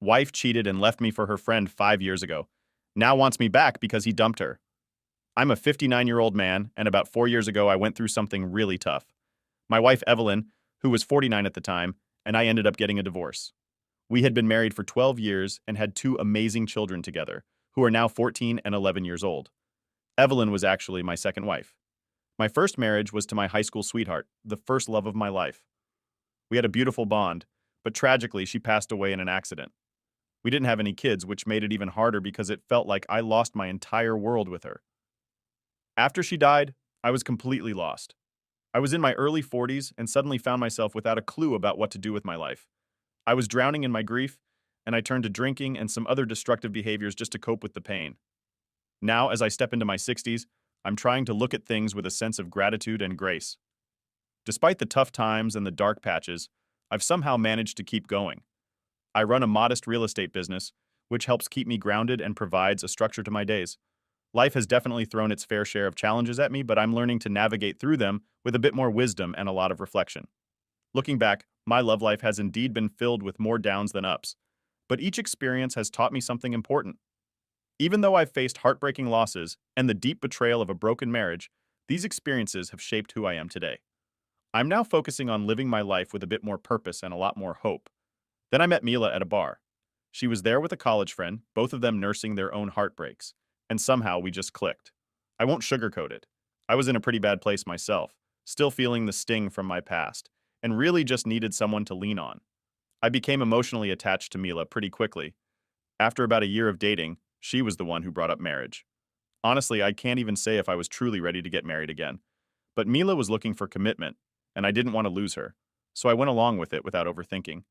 Wife cheated and left me for her friend 5 years ago. Now wants me back because he dumped her. I'm a 59-year-old man, and about 4 years ago, I went through something really tough. My wife, Evelyn, who was 49 at the time, and I ended up getting a divorce. We had been married for 12 years and had two amazing children together, who are now 14 and 11 years old. Evelyn was actually my second wife. My first marriage was to my high school sweetheart, the first love of my life. We had a beautiful bond, but tragically, she passed away in an accident. We didn't have any kids, which made it even harder because it felt like I lost my entire world with her. After she died, I was completely lost. I was in my early 40s and suddenly found myself without a clue about what to do with my life. I was drowning in my grief, and I turned to drinking and some other destructive behaviors just to cope with the pain. Now, as I step into my 60s, I'm trying to look at things with a sense of gratitude and grace. Despite the tough times and the dark patches, I've somehow managed to keep going. I run a modest real estate business, which helps keep me grounded and provides a structure to my days. Life has definitely thrown its fair share of challenges at me, but I'm learning to navigate through them with a bit more wisdom and a lot of reflection. Looking back, my love life has indeed been filled with more downs than ups, but each experience has taught me something important. Even though I've faced heartbreaking losses and the deep betrayal of a broken marriage, these experiences have shaped who I am today. I'm now focusing on living my life with a bit more purpose and a lot more hope. Then I met Mila at a bar. She was there with a college friend, both of them nursing their own heartbreaks, and somehow we just clicked. I won't sugarcoat it. I was in a pretty bad place myself, still feeling the sting from my past, and really just needed someone to lean on. I became emotionally attached to Mila pretty quickly. After about a year of dating, she was the one who brought up marriage. Honestly, I can't even say if I was truly ready to get married again. But Mila was looking for commitment, and I didn't want to lose her, so I went along with it without overthinking.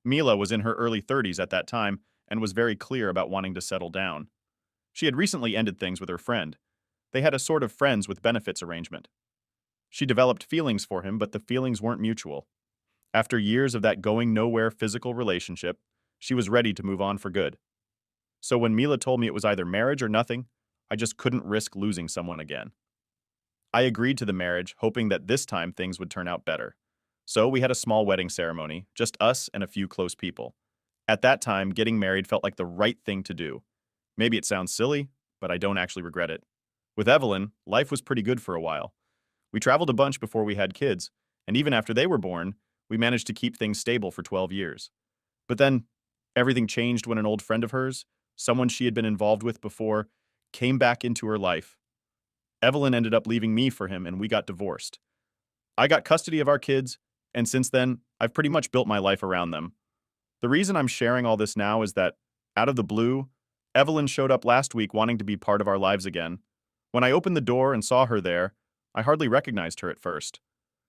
Mila was in her early 30s at that time and was very clear about wanting to settle down. She had recently ended things with her friend. They had a sort of friends with benefits arrangement. She developed feelings for him, but the feelings weren't mutual. After years of that going nowhere physical relationship, she was ready to move on for good. So when Mila told me it was either marriage or nothing, I just couldn't risk losing someone again. I agreed to the marriage, hoping that this time things would turn out better. So we had a small wedding ceremony, just us and a few close people. At that time, getting married felt like the right thing to do. Maybe it sounds silly, but I don't actually regret it. With Evelyn, life was pretty good for a while. We traveled a bunch before we had kids, and even after they were born, we managed to keep things stable for 12 years. But then, everything changed when an old friend of hers, someone she had been involved with before, came back into her life. Evelyn ended up leaving me for him, and we got divorced. I got custody of our kids, and since then, I've pretty much built my life around them. The reason I'm sharing all this now is that, out of the blue, Evelyn showed up last week wanting to be part of our lives again. When I opened the door and saw her there, I hardly recognized her at first.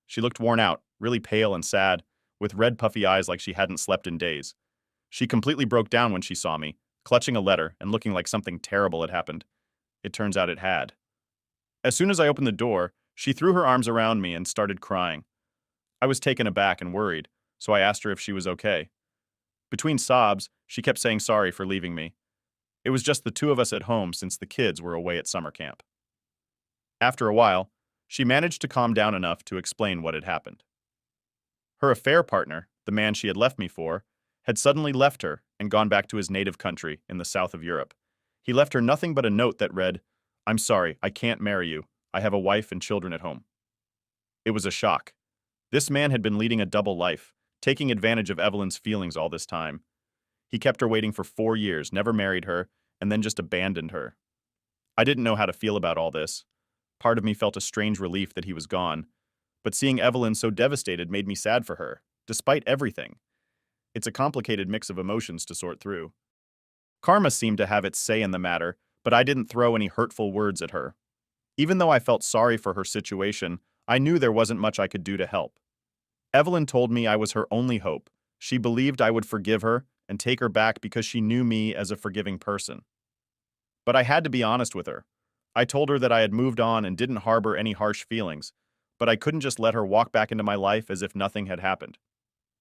She looked worn out, really pale and sad, with red puffy eyes like she hadn't slept in days. She completely broke down when she saw me, clutching a letter and looking like something terrible had happened. It turns out it had. As soon as I opened the door, she threw her arms around me and started crying. I was taken aback and worried, so I asked her if she was okay. Between sobs, she kept saying sorry for leaving me. It was just the two of us at home since the kids were away at summer camp. After a while, she managed to calm down enough to explain what had happened. Her affair partner, the man she had left me for, had suddenly left her and gone back to his native country in the south of Europe. He left her nothing but a note that read, "I'm sorry, I can't marry you. I have a wife and children at home." It was a shock. This man had been leading a double life, taking advantage of Evelyn's feelings all this time. He kept her waiting for 4 years, never married her, and then just abandoned her. I didn't know how to feel about all this. Part of me felt a strange relief that he was gone, but seeing Evelyn so devastated made me sad for her, despite everything. It's a complicated mix of emotions to sort through. Karma seemed to have its say in the matter, but I didn't throw any hurtful words at her. Even though I felt sorry for her situation, I knew there wasn't much I could do to help. Evelyn told me I was her only hope. She believed I would forgive her and take her back because she knew me as a forgiving person. But I had to be honest with her. I told her that I had moved on and didn't harbor any harsh feelings, but I couldn't just let her walk back into my life as if nothing had happened.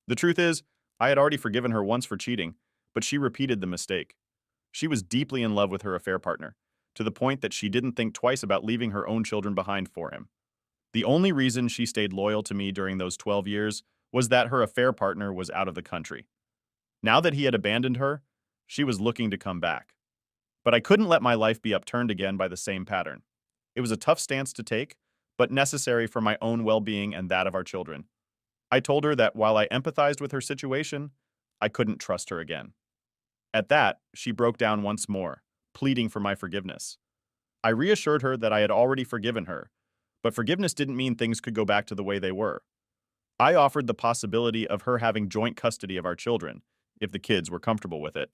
The truth is, I had already forgiven her once for cheating, but she repeated the mistake. She was deeply in love with her affair partner, to the point that she didn't think twice about leaving her own children behind for him. The only reason she stayed loyal to me during those 12 years was that her affair partner was out of the country. Now that he had abandoned her, she was looking to come back. But I couldn't let my life be upturned again by the same pattern. It was a tough stance to take, but necessary for my own well-being and that of our children. I told her that while I empathized with her situation, I couldn't trust her again. At that, she broke down once more, pleading for my forgiveness. I reassured her that I had already forgiven her, but forgiveness didn't mean things could go back to the way they were. I offered the possibility of her having joint custody of our children, if the kids were comfortable with it.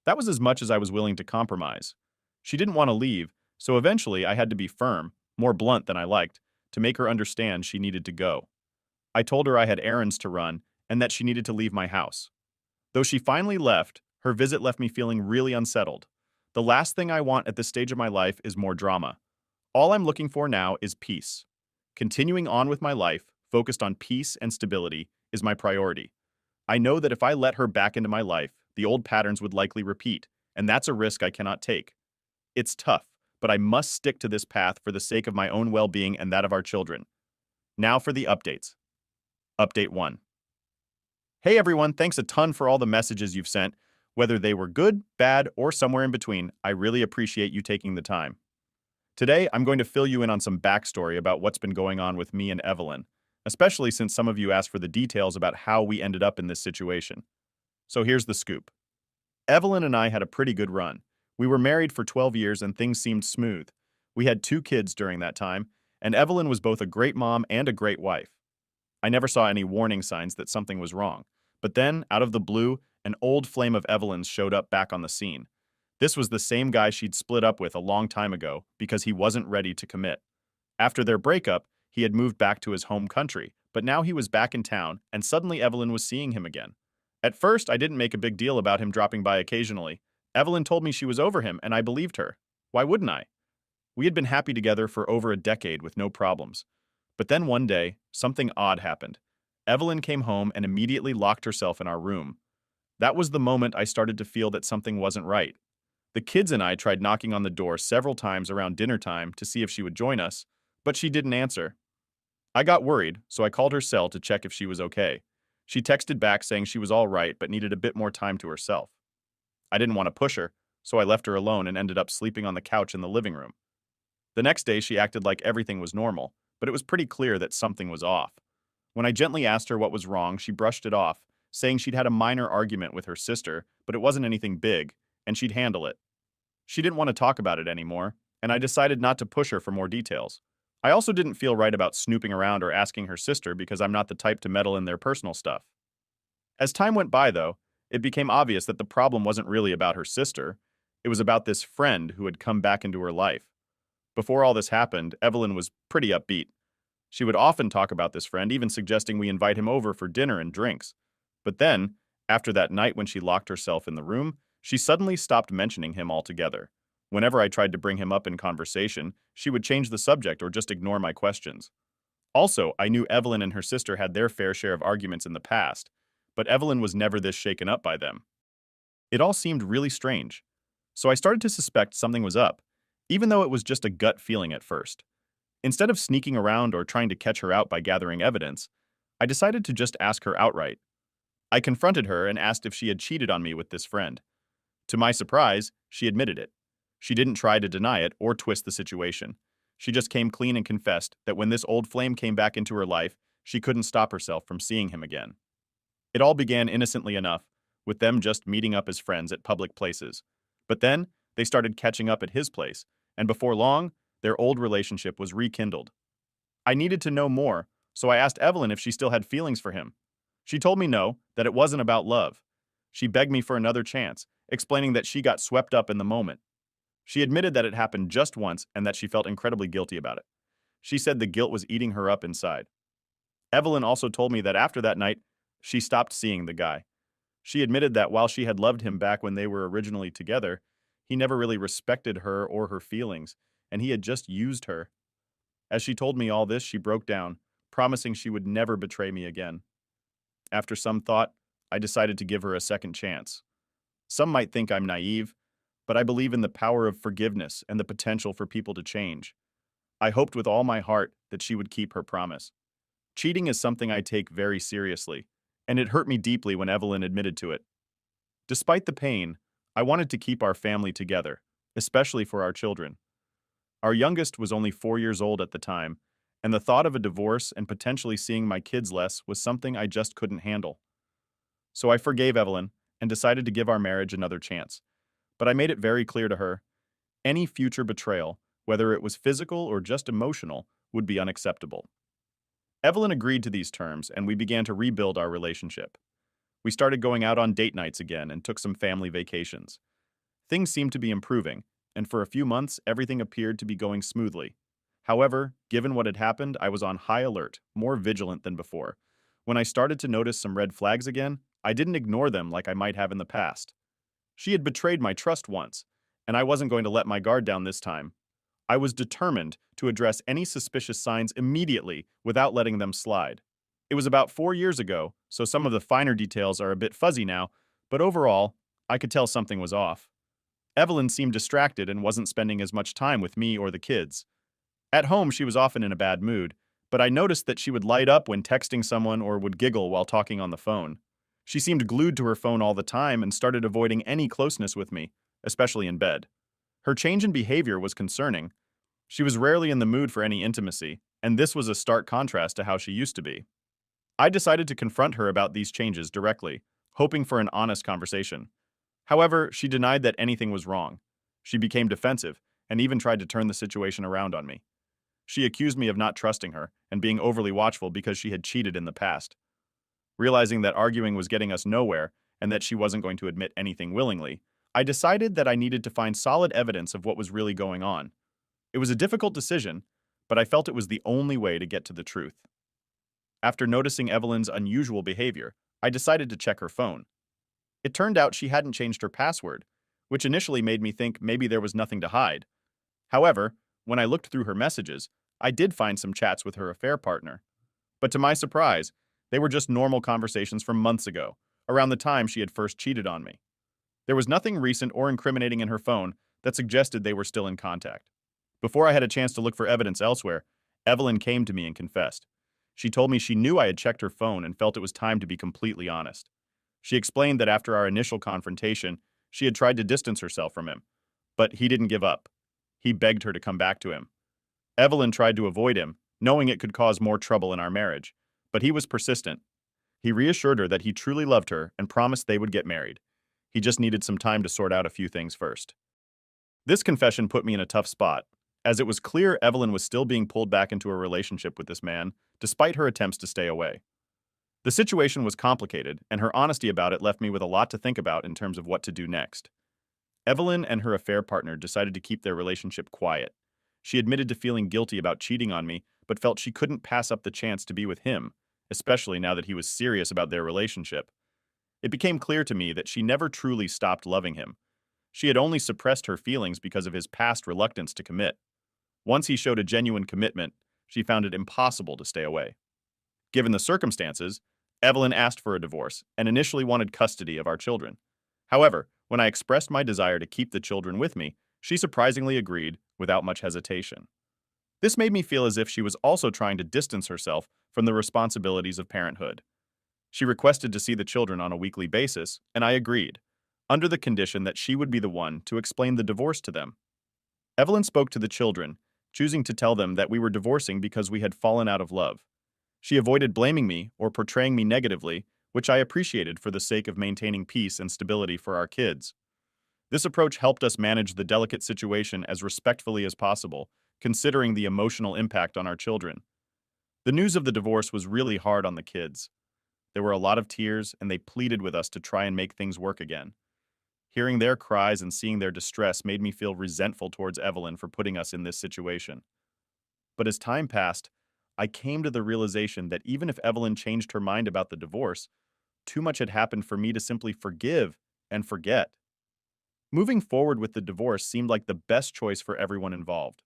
That was as much as I was willing to compromise. She didn't want to leave, so eventually I had to be firm, more blunt than I liked, to make her understand she needed to go. I told her I had errands to run and that she needed to leave my house. Though she finally left, her visit left me feeling really unsettled. The last thing I want at this stage of my life is more drama. All I'm looking for now is peace. Continuing on with my life, focused on peace and stability, is my priority. I know that if I let her back into my life, the old patterns would likely repeat, and that's a risk I cannot take. It's tough, but I must stick to this path for the sake of my own well-being and that of our children. Now for the updates. Update 1. Hey everyone, thanks a ton for all the messages you've sent. Whether they were good, bad, or somewhere in between, I really appreciate you taking the time. Today, I'm going to fill you in on some backstory about what's been going on with me and Evelyn, especially since some of you asked for the details about how we ended up in this situation. So here's the scoop. Evelyn and I had a pretty good run. We were married for 12 years and things seemed smooth. We had 2 kids during that time, and Evelyn was both a great mom and a great wife. I never saw any warning signs that something was wrong. But then, out of the blue, an old flame of Evelyn's showed up back on the scene. This was the same guy she'd split up with a long time ago because he wasn't ready to commit. After their breakup, he had moved back to his home country, but now he was back in town, and suddenly Evelyn was seeing him again. At first, I didn't make a big deal about him dropping by occasionally. Evelyn told me she was over him, and I believed her. Why wouldn't I? We had been happy together for over a decade with no problems. But then one day, something odd happened. Evelyn came home and immediately locked herself in our room. That was the moment I started to feel that something wasn't right. The kids and I tried knocking on the door several times around dinner time to see if she would join us, but she didn't answer. I got worried, so I called her cell to check if she was okay. She texted back saying she was all right but needed a bit more time to herself. I didn't want to push her, so I left her alone and ended up sleeping on the couch in the living room. The next day she acted like everything was normal, but it was pretty clear that something was off. When I gently asked her what was wrong, she brushed it off, saying she'd had a minor argument with her sister, but it wasn't anything big, and she'd handle it. She didn't want to talk about it anymore, and I decided not to push her for more details. I also didn't feel right about snooping around or asking her sister because I'm not the type to meddle in their personal stuff. As time went by, though, it became obvious that the problem wasn't really about her sister. It was about this friend who had come back into her life. Before all this happened, Evelyn was pretty upbeat. She would often talk about this friend, even suggesting we invite him over for dinner and drinks. But then, after that night when she locked herself in the room, she suddenly stopped mentioning him altogether. Whenever I tried to bring him up in conversation, she would change the subject or just ignore my questions. Also, I knew Evelyn and her sister had their fair share of arguments in the past, but Evelyn was never this shaken up by them. It all seemed really strange. So I started to suspect something was up, even though it was just a gut feeling at first. Instead of sneaking around or trying to catch her out by gathering evidence, I decided to just ask her outright. I confronted her and asked if she had cheated on me with this friend. To my surprise, she admitted it. She didn't try to deny it or twist the situation. She just came clean and confessed that when this old flame came back into her life, she couldn't stop herself from seeing him again. It all began innocently enough, with them just meeting up as friends at public places. But then, they started catching up at his place, and before long, their old relationship was rekindled. I needed to know more, so I asked Evelyn if she still had feelings for him. She told me no, that it wasn't about love. She begged me for another chance, explaining that she got swept up in the moment. She admitted that it happened just once and that she felt incredibly guilty about it. She said the guilt was eating her up inside. Evelyn also told me that after that night, she stopped seeing the guy. She admitted that while she had loved him back when they were originally together, he never really respected her or her feelings, and he had just used her. As she told me all this, she broke down, promising she would never betray me again. After some thought, I decided to give her a second chance. Some might think I'm naive, but I believe in the power of forgiveness and the potential for people to change. I hoped with all my heart that she would keep her promise. Cheating is something I take very seriously, and it hurt me deeply when Evelyn admitted to it. Despite the pain, I wanted to keep our family together, especially for our children. Our youngest was only 4 years old at the time, and the thought of a divorce and potentially seeing my kids less was something I just couldn't handle. So I forgave Evelyn and decided to give our marriage another chance. But I made it very clear to her any future betrayal, whether it was physical or just emotional, would be unacceptable. Evelyn agreed to these terms, and we began to rebuild our relationship. We started going out on date nights again and took some family vacations. Things seemed to be improving, and for a few months, everything appeared to be going smoothly. However, given what had happened, I was on high alert, more vigilant than before. When I started to notice some red flags again, I didn't ignore them like I might have in the past. She had betrayed my trust once, and I wasn't going to let my guard down this time. I was determined to address any suspicious signs immediately without letting them slide. It was about 4 years ago, so some of the finer details are a bit fuzzy now, but overall, I could tell something was off. Evelyn seemed distracted and wasn't spending as much time with me or the kids. At home, she was often in a bad mood, but I noticed that she would light up when texting someone or would giggle while talking on the phone. She seemed glued to her phone all the time and started avoiding any closeness with me, especially in bed. Her change in behavior was concerning. She was rarely in the mood for any intimacy, and this was a stark contrast to how she used to be. I decided to confront her about these changes directly, hoping for an honest conversation. However, she denied that anything was wrong. She became defensive and even tried to turn the situation around on me. She accused me of not trusting her and being overly watchful because she had cheated in the past. Realizing that arguing was getting us nowhere and that she wasn't going to admit anything willingly, I decided that I needed to find solid evidence of what was really going on. It was a difficult decision, but I felt it was the only way to get to the truth. After noticing Evelyn's unusual behavior, I decided to check her phone. It turned out she hadn't changed her password, which initially made me think maybe there was nothing to hide. However, when I looked through her messages, I did find some chats with her affair partner. But to my surprise, they were just normal conversations from months ago, around the time she had first cheated on me. There was nothing recent or incriminating in her phone that suggested they were still in contact. Before I had a chance to look for evidence elsewhere, Evelyn came to me and confessed. She told me she knew I had checked her phone and felt it was time to be completely honest. She explained that after our initial confrontation, she had tried to distance herself from him, but he didn't give up. He begged her to come back to him. Evelyn tried to avoid him, knowing it could cause more trouble in our marriage, but he was persistent. He reassured her that he truly loved her and promised they would get married. He just needed some time to sort out a few things first. This confession put me in a tough spot, as it was clear Evelyn was still being pulled back into a relationship with this man, despite her attempts to stay away. The situation was complicated, and her honesty about it left me with a lot to think about in terms of what to do next. Evelyn and her affair partner decided to keep their relationship quiet. She admitted to feeling guilty about cheating on me, but felt she couldn't pass up the chance to be with him, especially now that he was serious about their relationship. It became clear to me that she never truly stopped loving him. She had only suppressed her feelings because of his past reluctance to commit. Once he showed a genuine commitment, she found it impossible to stay away. Given the circumstances, Evelyn asked for a divorce and initially wanted custody of our children. However, when I expressed my desire to keep the children with me, she surprisingly agreed without much hesitation. This made me feel as if she was also trying to distance herself from the responsibilities of parenthood. She requested to see the children on a weekly basis, and I agreed, under the condition that she would be the one to explain the divorce to them. Evelyn spoke to the children, choosing to tell them that we were divorcing because we had fallen out of love. She avoided blaming me or portraying me negatively, which I appreciated for the sake of maintaining peace and stability for our kids. This approach helped us manage the delicate situation as respectfully as possible, considering the emotional impact on our children. The news of the divorce was really hard on the kids. There were a lot of tears, and they pleaded with us to try and make things work again. Hearing their cries and seeing their distress made me feel resentful towards Evelyn for putting us in this situation. But as time passed, I came to the realization that even if Evelyn changed her mind about the divorce, too much had happened for me to simply forgive and forget. Moving forward with the divorce seemed like the best choice for everyone involved.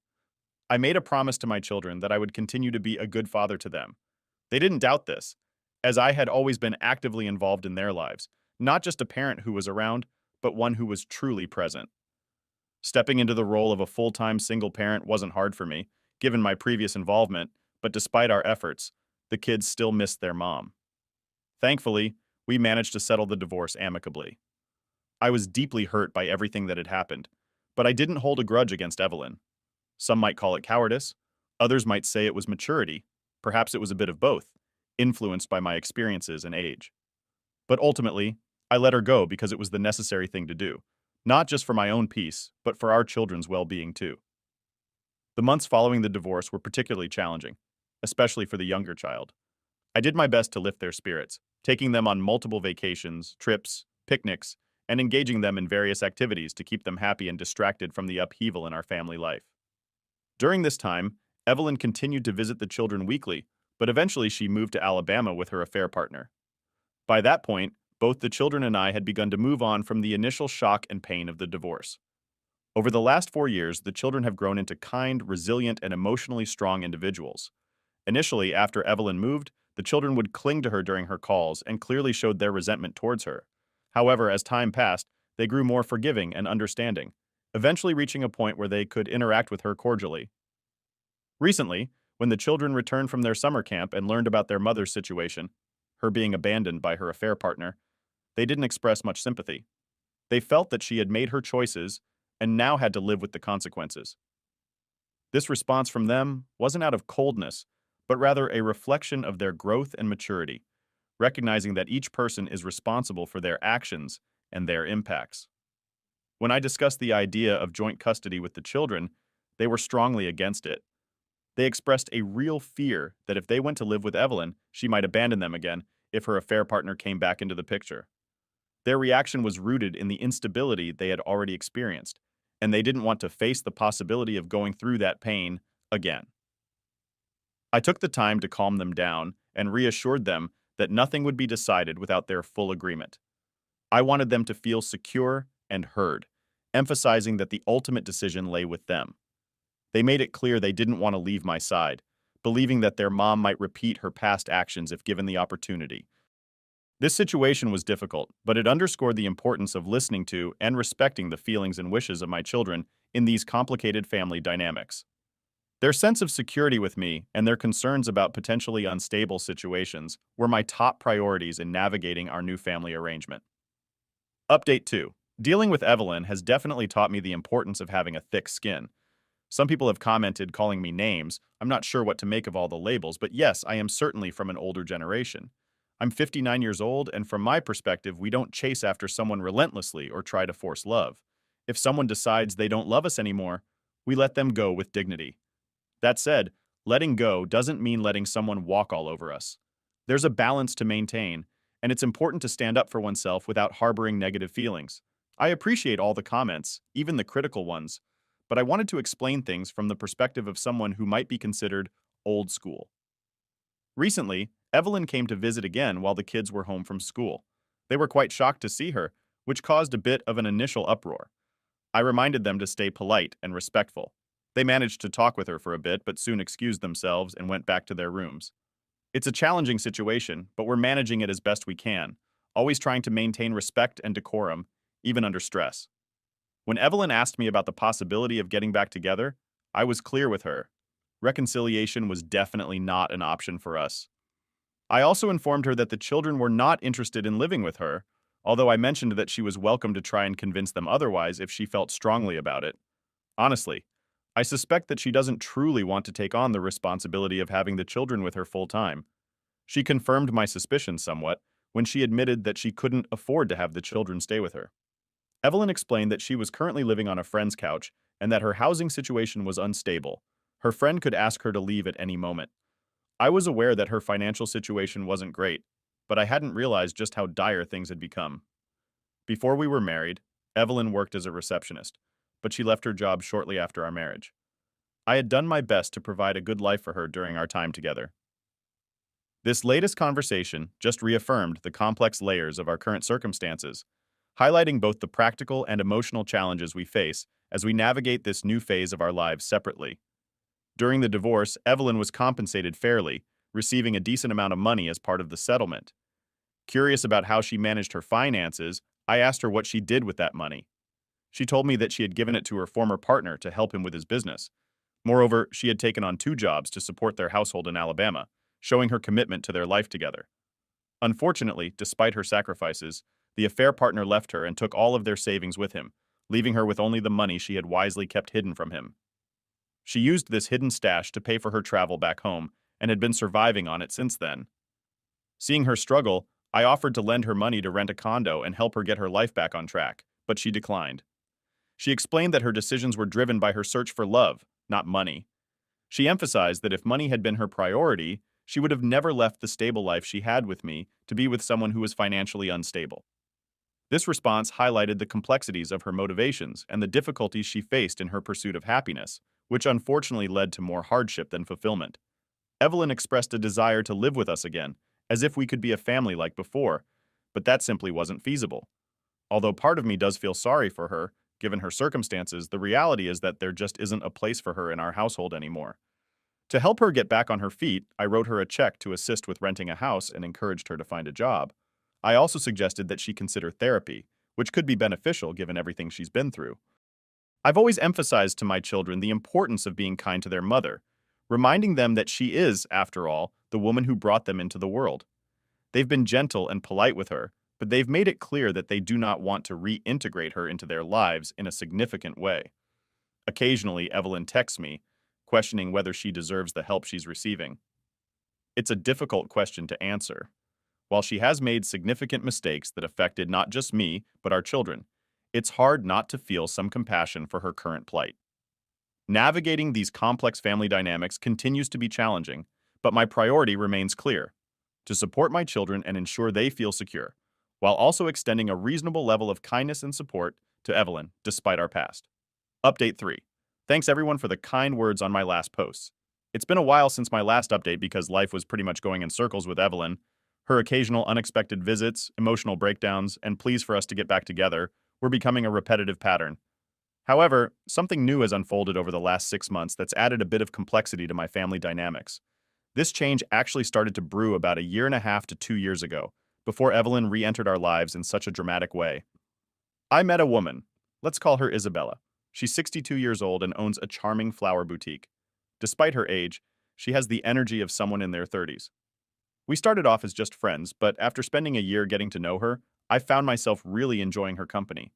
I made a promise to my children that I would continue to be a good father to them. They didn't doubt this, as I had always been actively involved in their lives, not just a parent who was around, but one who was truly present. Stepping into the role of a full-time single parent wasn't hard for me, given my previous involvement, but despite our efforts, the kids still missed their mom. Thankfully, we managed to settle the divorce amicably. I was deeply hurt by everything that had happened, but I didn't hold a grudge against Evelyn. Some might call it cowardice, others might say it was maturity, perhaps it was a bit of both, influenced by my experiences and age. But ultimately, I let her go because it was the necessary thing to do, not just for my own peace, but for our children's well-being too. The months following the divorce were particularly challenging, especially for the younger child. I did my best to lift their spirits, taking them on multiple vacations, trips, picnics, and engaging them in various activities to keep them happy and distracted from the upheaval in our family life. During this time, Evelyn continued to visit the children weekly, but eventually she moved to Alabama with her affair partner. By that point, both the children and I had begun to move on from the initial shock and pain of the divorce. Over the last 4 years, the children have grown into kind, resilient, and emotionally strong individuals. Initially, after Evelyn moved, the children would cling to her during her calls and clearly showed their resentment towards her. However, as time passed, they grew more forgiving and understanding, eventually reaching a point where they could interact with her cordially. Recently, when the children returned from their summer camp and learned about their mother's situation, her being abandoned by her affair partner, they didn't express much sympathy. They felt that she had made her choices and now had to live with the consequences. This response from them wasn't out of coldness, but rather a reflection of their growth and maturity, recognizing that each person is responsible for their actions and their impacts. When I discussed the idea of joint custody with the children, they were strongly against it. They expressed a real fear that if they went to live with Evelyn, she might abandon them again if her affair partner came back into the picture. Their reaction was rooted in the instability they had already experienced, and they didn't want to face the possibility of going through that pain again. I took the time to calm them down and reassured them that nothing would be decided without their full agreement. I wanted them to feel secure and heard, emphasizing that the ultimate decision lay with them. They made it clear they didn't want to leave my side, believing that their mom might repeat her past actions if given the opportunity. This situation was difficult, but it underscored the importance of listening to and respecting the feelings and wishes of my children in these complicated family dynamics. Their sense of security with me and their concerns about potentially unstable situations were my top priorities in navigating our new family arrangement. Update 2. Dealing with Evelyn has definitely taught me the importance of having a thick skin. Some people have commented calling me names. I'm not sure what to make of all the labels, but yes, I am certainly from an older generation. I'm 59 years old, and from my perspective, we don't chase after someone relentlessly or try to force love. If someone decides they don't love us anymore, we let them go with dignity. That said, letting go doesn't mean letting someone walk all over us. There's a balance to maintain, and it's important to stand up for oneself without harboring negative feelings. I appreciate all the comments, even the critical ones, but I wanted to explain things from the perspective of someone who might be considered old school. Recently, Evelyn came to visit again while the kids were home from school. They were quite shocked to see her, which caused a bit of an initial uproar. I reminded them to stay polite and respectful. They managed to talk with her for a bit, but soon excused themselves and went back to their rooms. It's a challenging situation, but we're managing it as best we can, always trying to maintain respect and decorum, even under stress. When Evelyn asked me about the possibility of getting back together, I was clear with her. Reconciliation was definitely not an option for us. I also informed her that the children were not interested in living with her, although I mentioned that she was welcome to try and convince them otherwise if she felt strongly about it. Honestly, I suspect that she doesn't truly want to take on the responsibility of having the children with her full time. She confirmed my suspicions somewhat when she admitted that she couldn't afford to have the children stay with her. Evelyn explained that she was currently living on a friend's couch and that her housing situation was unstable. Her friend could ask her to leave at any moment. I was aware that her financial situation wasn't great, but I hadn't realized just how dire things had become. Before we were married, Evelyn worked as a receptionist, but she left her job shortly after our marriage. I had done my best to provide a good life for her during our time together. This latest conversation just reaffirmed the complex layers of our current circumstances, highlighting both the practical and emotional challenges we face as we navigate this new phase of our lives separately. During the divorce, Evelyn was compensated fairly, receiving a decent amount of money as part of the settlement. Curious about how she managed her finances, I asked her what she did with that money. She told me that she had given it to her former partner to help him with his business. Moreover, she had taken on 2 jobs to support their household in Alabama, showing her commitment to their life together. Unfortunately, despite her sacrifices, The affair partner left her and took all of their savings with him, leaving her with only the money she had wisely kept hidden from him. She used this hidden stash to pay for her travel back home and had been surviving on it since then. Seeing her struggle, I offered to lend her money to rent a condo and help her get her life back on track, but she declined. She explained that her decisions were driven by her search for love, not money. She emphasized that if money had been her priority, she would have never left the stable life she had with me to be with someone who was financially unstable. This response highlighted the complexities of her motivations and the difficulties she faced in her pursuit of happiness, which unfortunately led to more hardship than fulfillment. Evelyn expressed a desire to live with us again, as if we could be a family like before, but that simply wasn't feasible. Although part of me does feel sorry for her, given her circumstances, the reality is that there just isn't a place for her in our household anymore. To help her get back on her feet, I wrote her a check to assist with renting a house and encouraged her to find a job. I also suggested that she consider therapy, which could be beneficial given everything she's been through. I've always emphasized to my children the importance of being kind to their mother, reminding them that she is, after all, the woman who brought them into the world. They've been gentle and polite with her, but they've made it clear that they do not want to reintegrate her into their lives in a significant way. Occasionally, Evelyn texts me, questioning whether she deserves the help she's receiving. It's a difficult question to answer. While she has made significant mistakes that affected not just me, but our children, it's hard not to feel some compassion for her current plight. Navigating these complex family dynamics continues to be challenging, but my priority remains clear: to support my children and ensure they feel secure, while also extending a reasonable level of kindness and support to Evelyn despite our past. Update 3. Thanks everyone for the kind words on my last posts. It's been a while since my last update because life was pretty much going in circles with Evelyn. Her occasional unexpected visits, emotional breakdowns, and pleas for us to get back together were becoming a repetitive pattern. However, something new has unfolded over the last 6 months that's added a bit of complexity to my family dynamics. This change actually started to brew about 1.5 to 2 years ago, before Evelyn re-entered our lives in such a dramatic way. I met a woman. Let's call her Isabella. She's 62 years old and owns a charming flower boutique. Despite her age, she has the energy of someone in their 30s. We started off as just friends, but after spending a year getting to know her, I found myself really enjoying her company.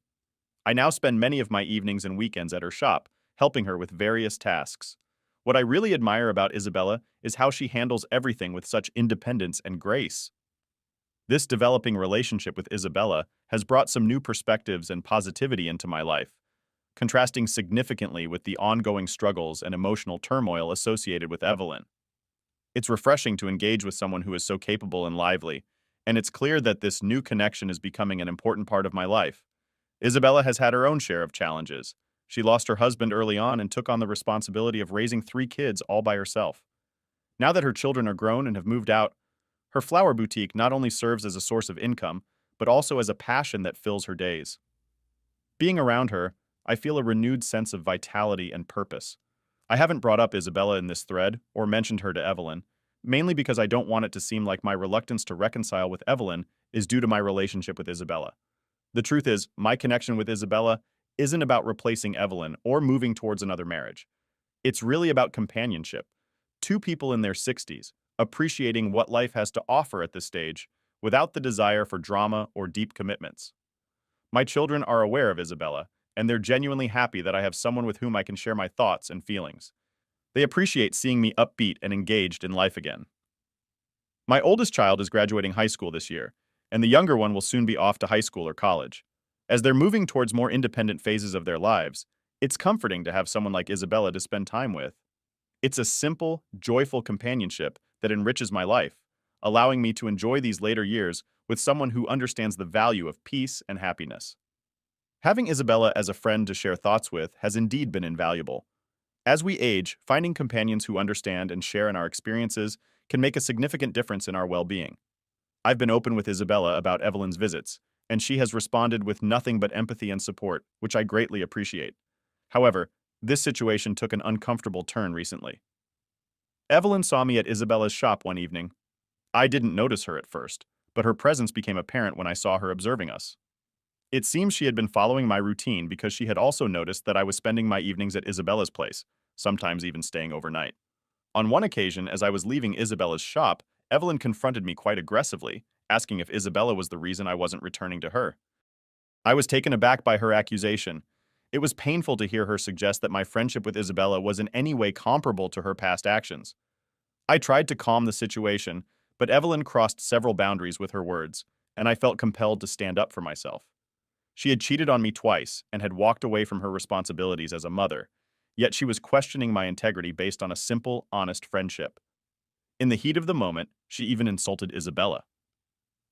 I now spend many of my evenings and weekends at her shop, helping her with various tasks. What I really admire about Isabella is how she handles everything with such independence and grace. This developing relationship with Isabella has brought some new perspectives and positivity into my life, contrasting significantly with the ongoing struggles and emotional turmoil associated with Evelyn. It's refreshing to engage with someone who is so capable and lively, and it's clear that this new connection is becoming an important part of my life. Isabella has had her own share of challenges. She lost her husband early on and took on the responsibility of raising 3 kids all by herself. Now that her children are grown and have moved out, her flower boutique not only serves as a source of income, but also as a passion that fills her days. Being around her, I feel a renewed sense of vitality and purpose. I haven't brought up Isabella in this thread or mentioned her to Evelyn, mainly because I don't want it to seem like my reluctance to reconcile with Evelyn is due to my relationship with Isabella. The truth is, my connection with Isabella isn't about replacing Evelyn or moving towards another marriage. It's really about companionship. 2 people in their 60s, appreciating what life has to offer at this stage, without the desire for drama or deep commitments. My children are aware of Isabella, and they're genuinely happy that I have someone with whom I can share my thoughts and feelings. They appreciate seeing me upbeat and engaged in life again. My oldest child is graduating high school this year, and the younger one will soon be off to high school or college. As they're moving towards more independent phases of their lives, it's comforting to have someone like Isabella to spend time with. It's a simple, joyful companionship that enriches my life, allowing me to enjoy these later years with someone who understands the value of peace and happiness. Having Isabella as a friend to share thoughts with has indeed been invaluable. As we age, finding companions who understand and share in our experiences can make a significant difference in our well-being. I've been open with Isabella about Evelyn's visits, and she has responded with nothing but empathy and support, which I greatly appreciate. However, this situation took an uncomfortable turn recently. Evelyn saw me at Isabella's shop one evening. I didn't notice her at first, but her presence became apparent when I saw her observing us. It seems she had been following my routine because she had also noticed that I was spending my evenings at Isabella's place, sometimes even staying overnight. On one occasion, as I was leaving Isabella's shop, Evelyn confronted me quite aggressively, asking if Isabella was the reason I wasn't returning to her. I was taken aback by her accusation. It was painful to hear her suggest that my friendship with Isabella was in any way comparable to her past actions. I tried to calm the situation, but Evelyn crossed several boundaries with her words, and I felt compelled to stand up for myself. She had cheated on me twice and had walked away from her responsibilities as a mother, yet she was questioning my integrity based on a simple, honest friendship. In the heat of the moment, she even insulted Isabella.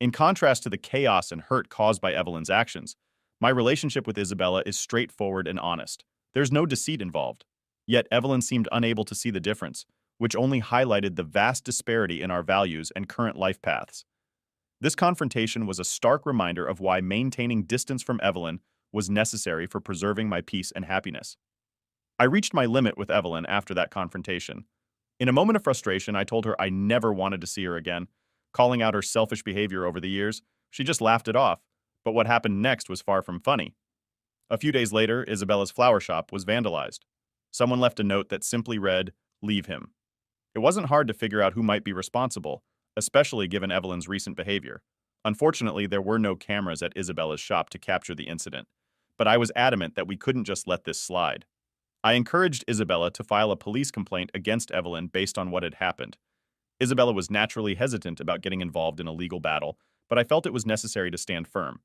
In contrast to the chaos and hurt caused by Evelyn's actions, my relationship with Isabella is straightforward and honest. There's no deceit involved. Yet Evelyn seemed unable to see the difference, which only highlighted the vast disparity in our values and current life paths. This confrontation was a stark reminder of why maintaining distance from Evelyn was necessary for preserving my peace and happiness. I reached my limit with Evelyn after that confrontation. In a moment of frustration, I told her I never wanted to see her again. Calling out her selfish behavior over the years, she just laughed it off. But what happened next was far from funny. A few days later, Isabella's flower shop was vandalized. Someone left a note that simply read, "Leave him." It wasn't hard to figure out who might be responsible, especially given Evelyn's recent behavior. Unfortunately, there were no cameras at Isabella's shop to capture the incident, but I was adamant that we couldn't just let this slide. I encouraged Isabella to file a police complaint against Evelyn based on what had happened. Isabella was naturally hesitant about getting involved in a legal battle, but I felt it was necessary to stand firm.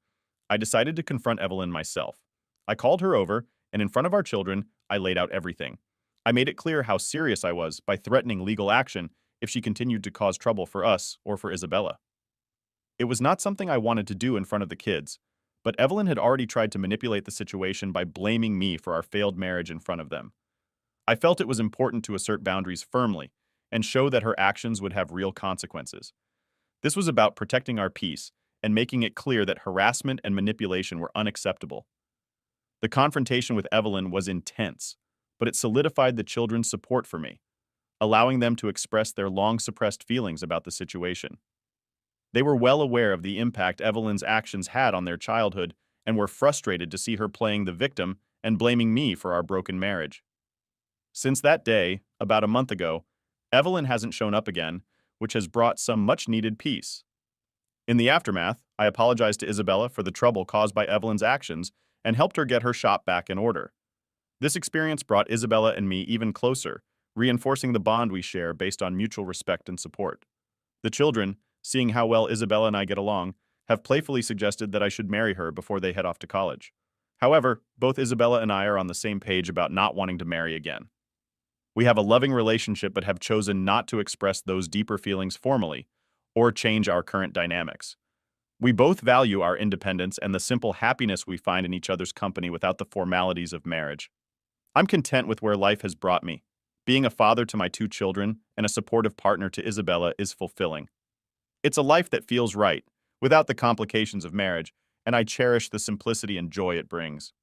I decided to confront Evelyn myself. I called her over, and in front of our children, I laid out everything. I made it clear how serious I was by threatening legal action if she continued to cause trouble for us or for Isabella. It was not something I wanted to do in front of the kids, but Evelyn had already tried to manipulate the situation by blaming me for our failed marriage in front of them. I felt it was important to assert boundaries firmly and show that her actions would have real consequences. This was about protecting our peace and making it clear that harassment and manipulation were unacceptable. The confrontation with Evelyn was intense, but it solidified the children's support for me, allowing them to express their long-suppressed feelings about the situation. They were well aware of the impact Evelyn's actions had on their childhood and were frustrated to see her playing the victim and blaming me for our broken marriage. Since that day, about a month ago, Evelyn hasn't shown up again, which has brought some much-needed peace. In the aftermath, I apologized to Isabella for the trouble caused by Evelyn's actions and helped her get her shop back in order. This experience brought Isabella and me even closer, reinforcing the bond we share based on mutual respect and support. The children, seeing how well Isabella and I get along, have playfully suggested that I should marry her before they head off to college. However, both Isabella and I are on the same page about not wanting to marry again. We have a loving relationship but have chosen not to express those deeper feelings formally or change our current dynamics. We both value our independence and the simple happiness we find in each other's company without the formalities of marriage. I'm content with where life has brought me. Being a father to my two children and a supportive partner to Isabella is fulfilling. It's a life that feels right, without the complications of marriage, and I cherish the simplicity and joy it brings.